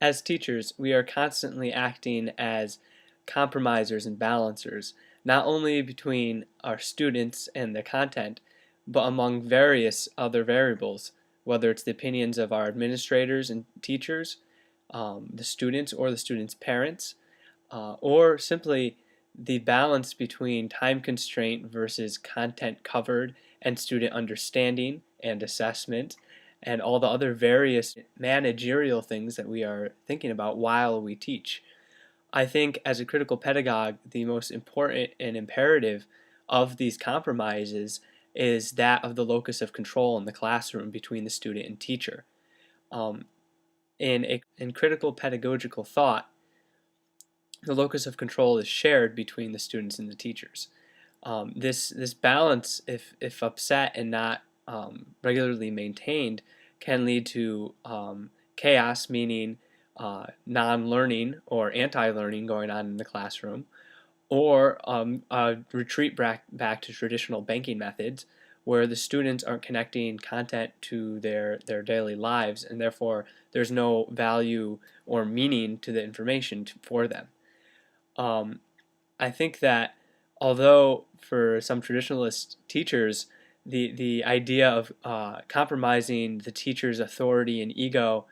As teachers, we are constantly acting as compromisers and balancers, not only between our students and the content, but among various other variables, whether it's the opinions of our administrators and teachers, the students or the students' parents, or simply the balance between time constraint versus content covered and student understanding and assessment and all the other various managerial things that we are thinking about while we teach. I think as a critical pedagogue, the most important and imperative of these compromises is that of the locus of control in the classroom between the student and teacher. Um, in critical pedagogical thought, the locus of control is shared between the students and the teachers. This balance, if upset and not regularly maintained, can lead to chaos, meaning non-learning or anti-learning going on in the classroom, or a retreat back to traditional banking methods where the students aren't connecting content to their daily lives, and therefore there's no value or meaning to the information for them. I think that although for some traditionalist teachers, the idea of compromising the teacher's authority and ego,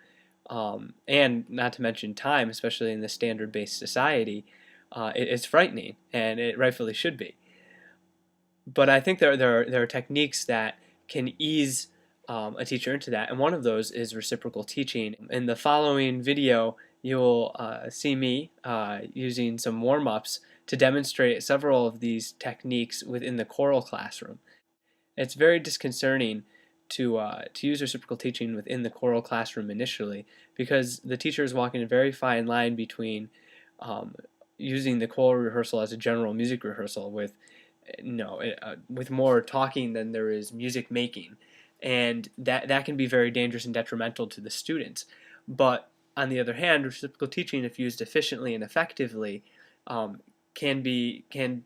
and not to mention time, especially in the standard-based society, it's frightening, and it rightfully should be. But I think there are techniques that can ease a teacher into that, and one of those is reciprocal teaching. In the following video, you'll see me using some warm-ups to demonstrate several of these techniques within the choral classroom. It's very disconcerting to use reciprocal teaching within the choral classroom initially, because the teacher is walking a very fine line between using the choral rehearsal as a general music rehearsal with with more talking than there is music making, and that can be very dangerous and detrimental to the students. But on the other hand, reciprocal teaching, if used efficiently and effectively, can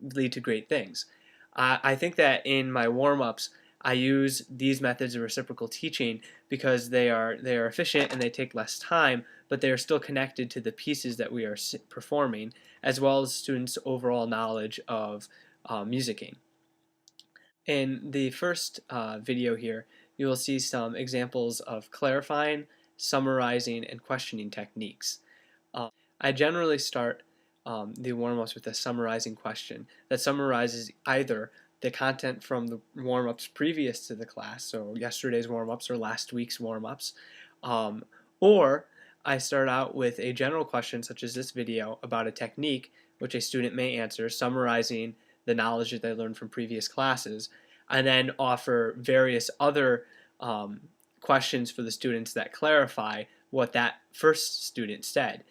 lead to great things. I think that in my warm-ups, I use these methods of reciprocal teaching because they are efficient and they take less time, but they are still connected to the pieces that we are performing, as well as students' overall knowledge of musicking. In the first video here, you will see some examples of clarifying, summarizing, and questioning techniques. I generally start the warm-ups with a summarizing question that summarizes either the content from the warm-ups previous to the class, so yesterday's warm-ups or last week's warm-ups, or I start out with a general question such as this video about a technique which a student may answer, summarizing the knowledge that they learned from previous classes, and then offer various other questions for the students that clarify what that first student said.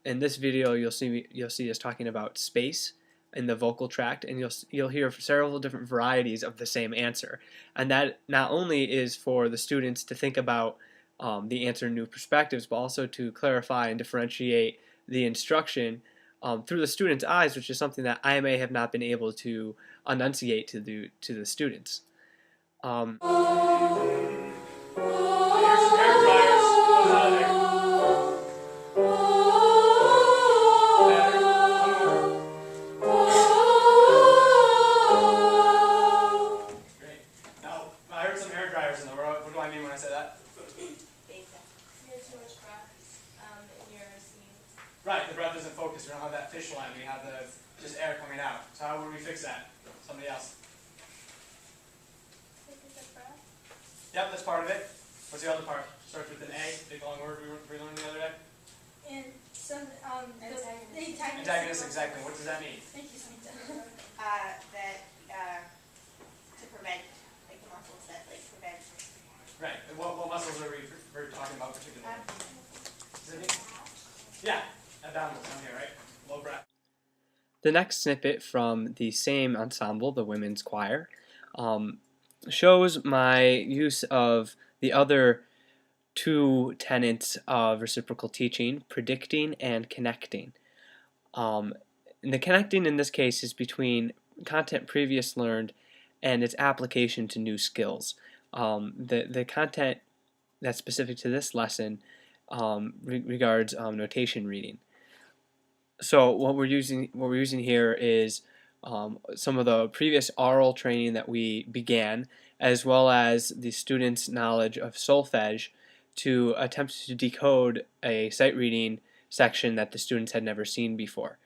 In this video, you'll see us talking about space in the vocal tract, and you'll hear several different varieties of the same answer. And that not only is for the students to think about the answer in new perspectives, but also to clarify and differentiate the instruction through the student's eyes, which is something that I may have not been able to enunciate to the students. Right, the breath isn't focused. We don't have that fish line. We have just air coming out. So how would we fix that? Somebody else. Yep, that's part of it. What's the other part? Starts with an A, big long word we learned the other day. And some antagonist, exactly. What does that mean? Thank you, Samantha. To prevent, like the muscles that prevent. Right. And what muscles are we talking about particularly? Does it mean? Yeah. Abdominals down here, right? Low breath. The next snippet from the same ensemble, the women's choir, shows my use of the other two tenets of reciprocal teaching, predicting and connecting. And the connecting in this case is between content previous learned and its application to new skills. The content that's specific to this lesson regards notation reading. So what we're using here is some of the previous oral training that we began, as well as the students' knowledge of solfege, to attempt to decode a sight reading section that the students had never seen before.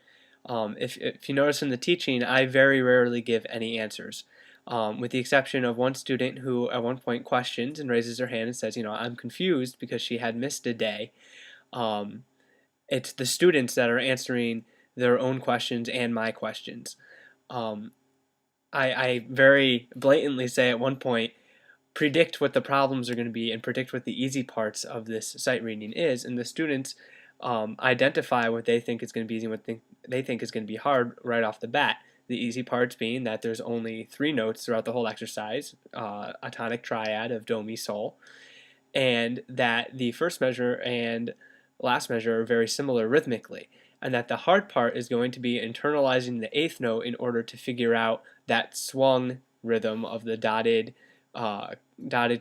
If you notice in the teaching, I very rarely give any answers, with the exception of one student who at one point questions and raises her hand and says, I'm confused because she had missed a day. It's the students that are answering their own questions and my questions. Um, I very blatantly say at one point, predict what the problems are going to be and predict what the easy parts of this sight reading is, and the students identify what they think is going to be easy and what they think is going to be hard right off the bat. The easy parts being that there's only 3 notes throughout the whole exercise, a tonic triad of do, mi, sol, and that the first measure and last measure are very similar rhythmically, and that the hard part is going to be internalizing the 8th note in order to figure out that swung rhythm of the dotted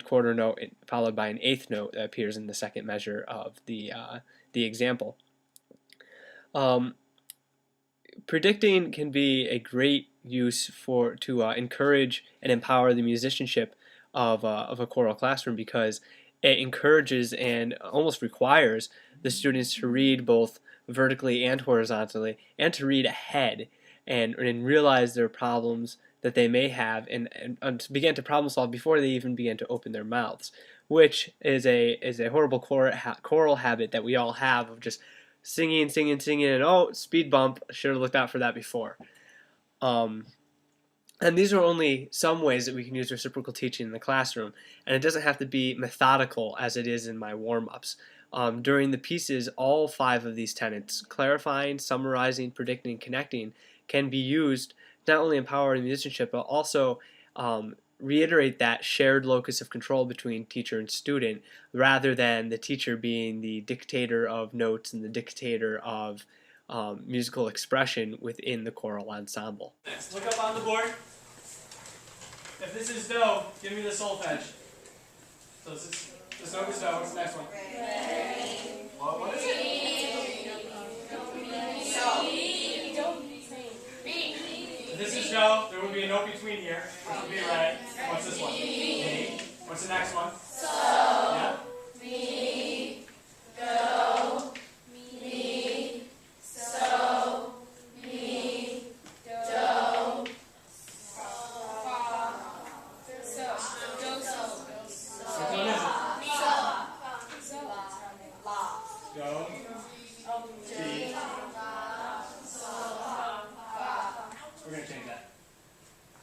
quarter note followed by an 8th note that appears in the second measure of the example. Predicting can be a great use to encourage and empower the musicianship of a choral classroom, because it encourages and almost requires the students to read both vertically and horizontally, and to read ahead and realize their problems that they may have, and to begin to problem solve before they even begin to open their mouths, which is a horrible choral habit that we all have of just singing, and oh, speed bump, should have looked out for that before. And these are only some ways that we can use reciprocal teaching in the classroom, and it doesn't have to be methodical as it is in my warm-ups. During the pieces, all 5 of these tenets, clarifying, summarizing, predicting, and connecting, can be used to not only empower the musicianship, but also reiterate that shared locus of control between teacher and student, rather than the teacher being the dictator of notes and the dictator of musical expression within the choral ensemble. Next, look up on the board. If this is do, give me the solfege. So this note is do. What's the next one? What is it? If this is do, there would be a note between here, which would be re. What's this one? Mi. What's the next one? So. Yeah. Mi. Do. Mi. So. Mi. Do. We're going to change that.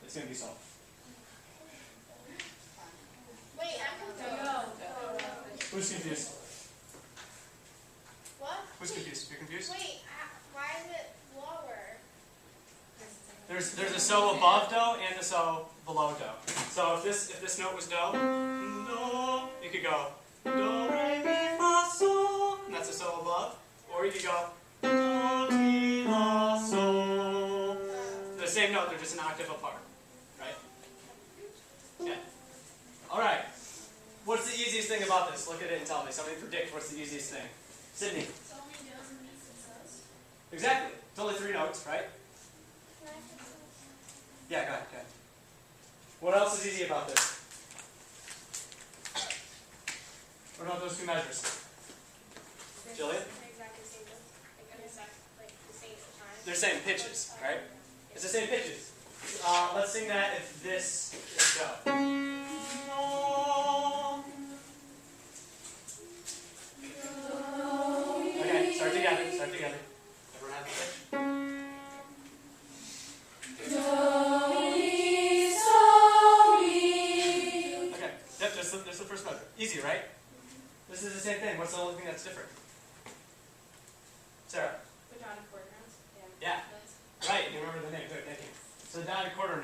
It's going to be sol. Wait, I'm confused. Who's confused? What? Who's confused? You're confused? Wait, why is it lower? There's a so above do and a so below do. So if this note was do, you could go do, re, mi, fa, sol, and that's a so above. Or you could go do, mi, la, sol. The same note, they're just an octave apart, right? Yeah. All right. What's the easiest thing about this? Look at it and tell me. Somebody predict what's the easiest thing. Sydney. It's only does and me's and says. Exactly. It's only 3 notes, right? Yeah, go ahead. What else is easy about this? What about those 2 measures? Jillian? They're same pitches, right? It's the same pitches. Let's sing that if this is do. Okay, start together. Everyone have the pitch? Okay, yep, there's the first measure. Easy, right? This is the same thing. What's the only thing that's different? Sarah? The dotted quarter notes. Yeah. Right, you remember the name. Good, thank you. So the dotted quarter note.